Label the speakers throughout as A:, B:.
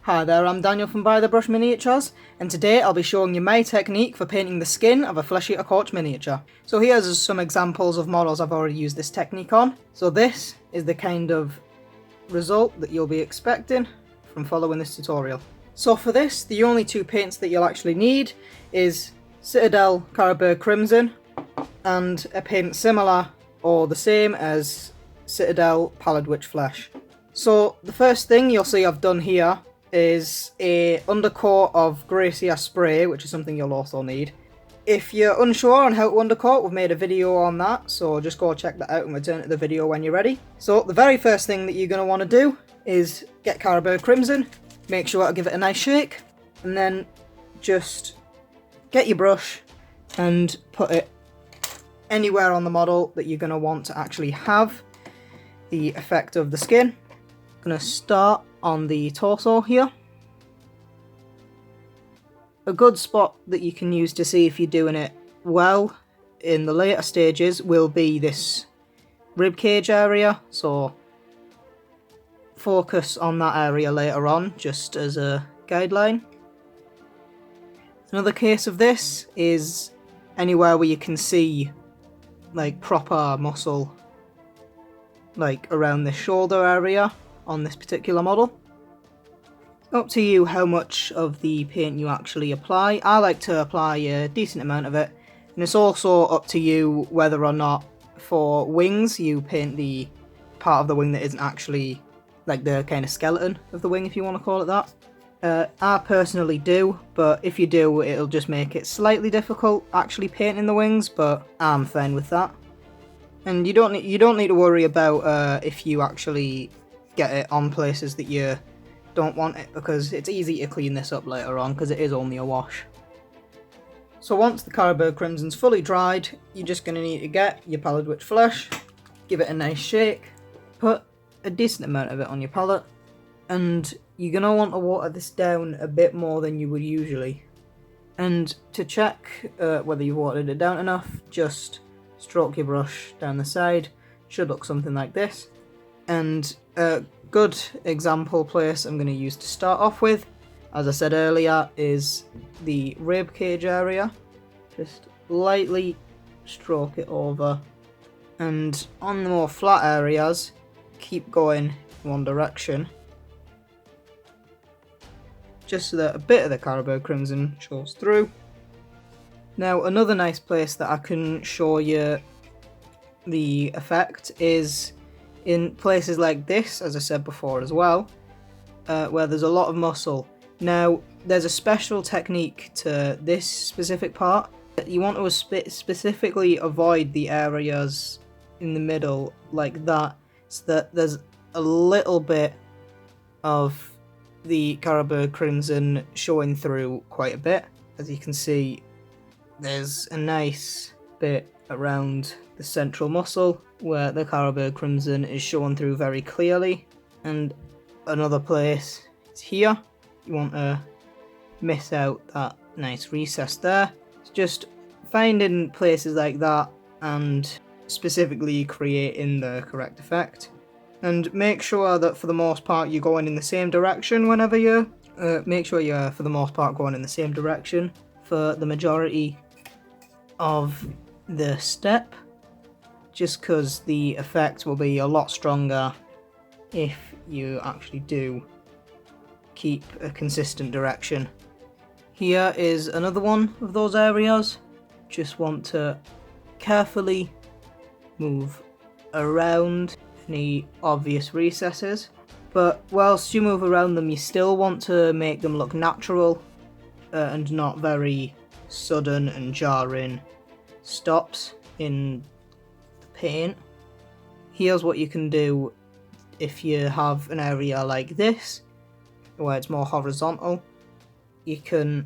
A: Hi there, I'm Daniel from ByTheBrush Miniatures, and today I'll be showing you my technique for painting the skin of a Flesh Eater Coach miniature. So here's some examples of models I've already used this technique on. So this is the kind of result that you'll be expecting from following this tutorial. So for this, the only two paints that you'll actually need is Citadel Caribou Crimson and a paint similar or the same as Citadel Pallid Witch Flesh. So the first thing you'll see I've done here is a undercoat of Gracia spray, which is something you'll also need. If you're unsure on how to undercoat, we've made a video on that, so just go check that out and return to the video when you're ready. So the very first thing that you're going to want to do is get Caribou Crimson, make sure to give it a nice shake, and then just get your brush and put it anywhere on the model that you're going to want to actually have the effect of the skin. I'm going to start on the torso here. A good spot that you can use to see if you're doing it well in the later stages will be this ribcage area, so focus on that area later on just as a guideline. Another case of this is anywhere where you can see like proper muscle, like around the shoulder area on this particular model. Up to you how much of the paint you actually apply. I like to apply a decent amount of it, and it's also up to you whether or not for wings you paint the part of the wing that isn't actually like the kind of skeleton of the wing, if you want to call it that. I personally do, but if you do, it'll just make it slightly difficult actually painting the wings, but I'm fine with that. And you don't need to worry about if you actually get it on places that you don't want it, because it's easy to clean this up later on because it is only a wash. So once the Caribou Crimson's fully dried, you're just going to need to get your Pallid Witch Flesh, give it a nice shake, put a decent amount of it on your palette, and you're going to want to water this down a bit more than you would usually. And to check whether you've watered it down enough, just stroke your brush down the side. Should look something like this. And a good example place I'm going to use to start off with, as I said earlier, is the rib cage area. Just lightly stroke it over, and on the more flat areas, keep going in one direction, just so that a bit of the Caribou Crimson shows through. Now another nice place that I can show you the effect is in places like this, as I said before as well, where there's a lot of muscle. Now, there's a special technique to this specific part. You want to specifically avoid the areas in the middle like that, so that there's a little bit of the Caribou Crimson showing through quite a bit. As you can see, there's a nice bit around the central muscle where the Caribou Crimson is shown through very clearly, and another place is here. You want to miss out that nice recess there. It's just finding places like that and specifically creating the correct effect. And make sure that for the most part you're going in the same direction whenever you're make sure you're for the most part going in the same direction for the majority of the step, just because the effect will be a lot stronger if you actually do keep a consistent direction. Here is another one of those areas. Just want to carefully move around any obvious recesses, but whilst you move around them you still want to make them look natural and not very sudden and jarring stops in the paint. Here's what you can do if you have an area like this where it's more horizontal. You can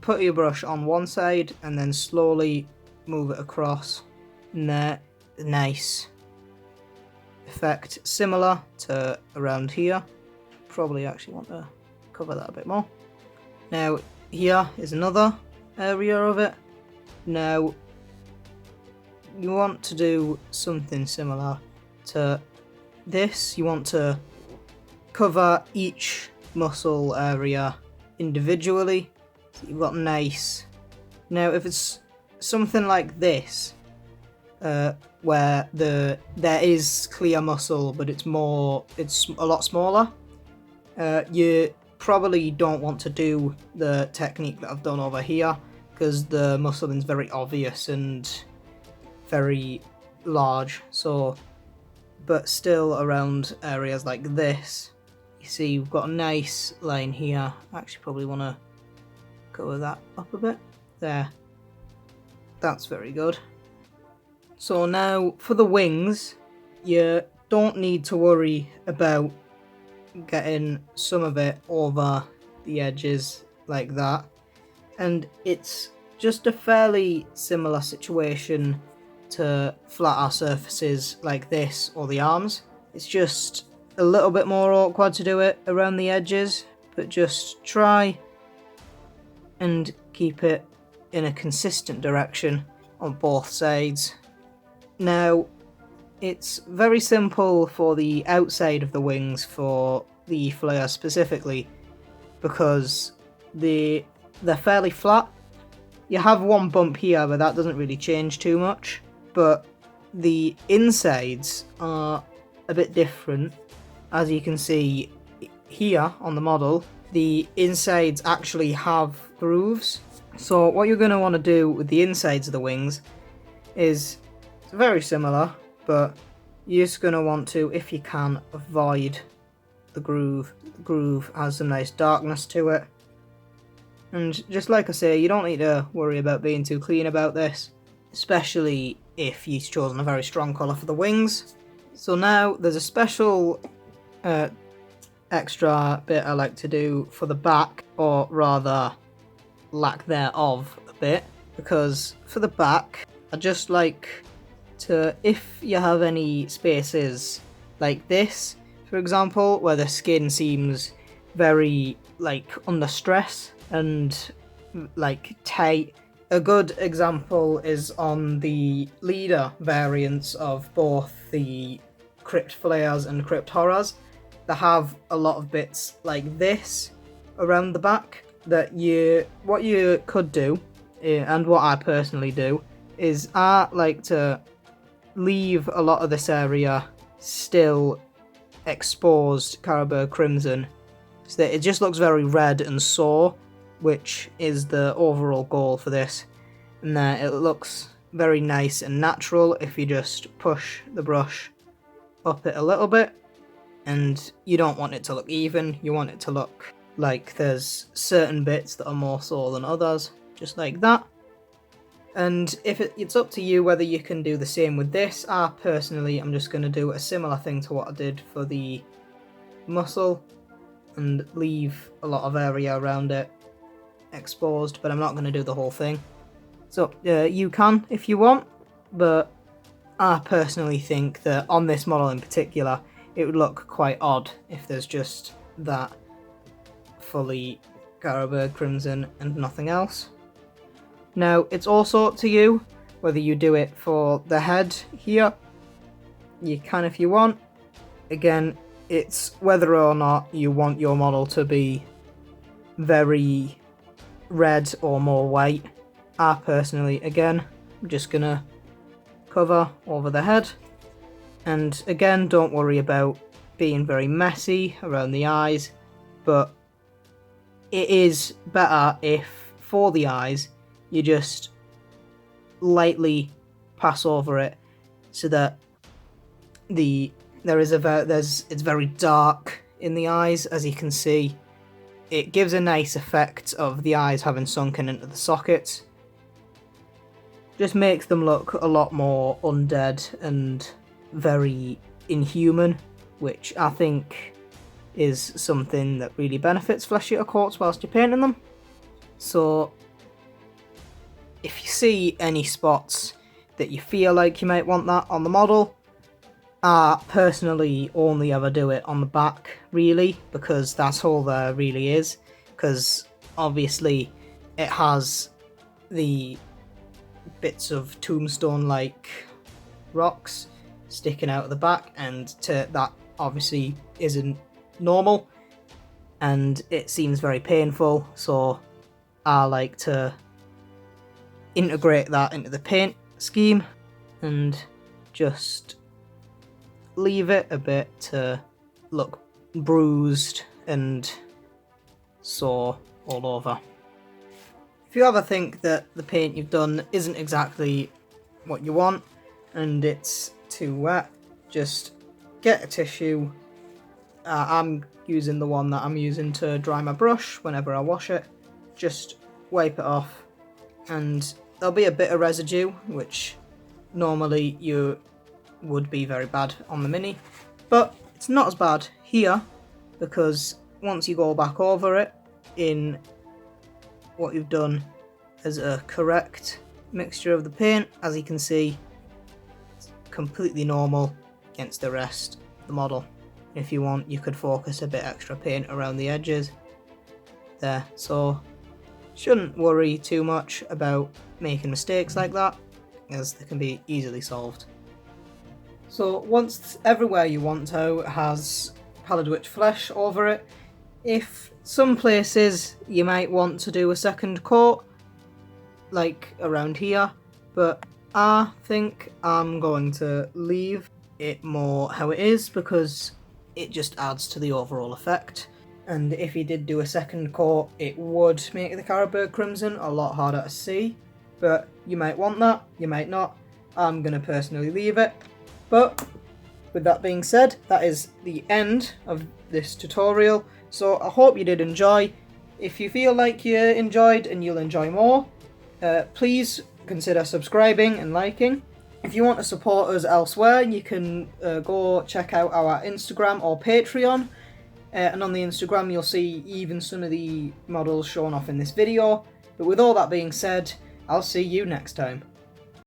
A: put your brush on one side and then slowly move it across, and there, nice effect similar to around here. Probably actually want to cover that a bit more. Now here is another area of it. Now you want to do something similar to this. You want to cover each muscle area individually. So you've got nice. Now if it's something like this, where there is clear muscle but it's a lot smaller, you probably don't want to do the technique that I've done over here, because the muscling is very obvious and very large. So, but still around areas like this, you see we've got a nice line here. I actually probably want to cover that up a bit. There. That's very good. So now for the wings, you don't need to worry about getting some of it over the edges like that. And it's just a fairly similar situation to flatter surfaces like this or the arms. It's just a little bit more awkward to do it around the edges, but just try and keep it in a consistent direction on both sides. Now, it's very simple for the outside of the wings for the flare specifically, because they're fairly flat. You have one bump here, but that doesn't really change too much. But the insides are a bit different. As you can see here on the model, the insides actually have grooves. So what you're going to want to do with the insides of the wings is very similar, but you're just going to want to, if you can, avoid the groove. The groove has some nice darkness to it. And just like I say, you don't need to worry about being too clean about this, especially if you've chosen a very strong colour for the wings. So now there's a special extra bit I like to do for the back, or rather lack thereof a bit, because for the back I just like to, if you have any spaces like this, for example, where the skin seems very like under stress and like tight. A good example is on the leader variants of both the Crypt Flares and Crypt Horrors. They have a lot of bits like this around the back that what you could do, and what I personally do, is I like to leave a lot of this area still exposed Caribou Crimson, so that it just looks very red and sore, which is the overall goal for this. And then it looks very nice and natural if you just push the brush up it a little bit. And you don't want it to look even, you want it to look like there's certain bits that are more sore than others, just like that. And if it's up to you whether you can do the same with this. I personally am just going to do a similar thing to what I did for the muscle and leave a lot of area around it exposed, but I'm not going to do the whole thing. So you can if you want, but I personally think that on this model in particular it would look quite odd if there's just that fully Caribou Crimson and nothing else. Now it's also up to you whether you do it for the head here. You can if you want. Again, it's whether or not you want your model to be very red or more white. I personally, again, I'm just gonna cover over the head. And again, don't worry about being very messy around the eyes, but it is better if for the eyes you just lightly pass over it, so that it's very dark in the eyes. As you can see, it gives a nice effect of the eyes having sunken into the sockets. Just makes them look a lot more undead and very inhuman, which I think is something that really benefits Flesh Eater coats whilst you're painting them. So if you see any spots that you feel like you might want that on the model, I personally only ever do it on the back, really, because that's all there really is, because obviously it has the bits of tombstone-like rocks sticking out of the back, and that obviously isn't normal. and it seems very painful, so I like to integrate that into the paint scheme and just leave it a bit to look bruised and sore all over. If you ever think that the paint you've done isn't exactly what you want and it's too wet, just get a tissue. I'm using the one that I'm using to dry my brush whenever I wash it. Just wipe it off and there'll be a bit of residue, which normally you would be very bad on the Mini, but it's not as bad here because once you go back over it in what you've done as a correct mixture of the paint, as you can see, it's completely normal against the rest of the model. If you want, you could focus a bit extra paint around the edges there, so shouldn't worry too much about making mistakes like that, as they can be easily solved. So once everywhere you want to has Pallid Witch flesh over it, if some places you might want to do a second coat, like around here, but I think I'm going to leave it more how it is because it just adds to the overall effect. And if you did do a second coat, it would make the Carroburg Crimson a lot harder to see, but you might want that, you might not. I'm going to personally leave it. But with that being said, that is the end of this tutorial, so I hope you did enjoy. If you feel like you enjoyed and you'll enjoy more, please consider subscribing and liking. If you want to support us elsewhere, you can go check out our Instagram or Patreon. And on the Instagram you'll see even some of the models shown off in this video. But with all that being said, I'll see you next time.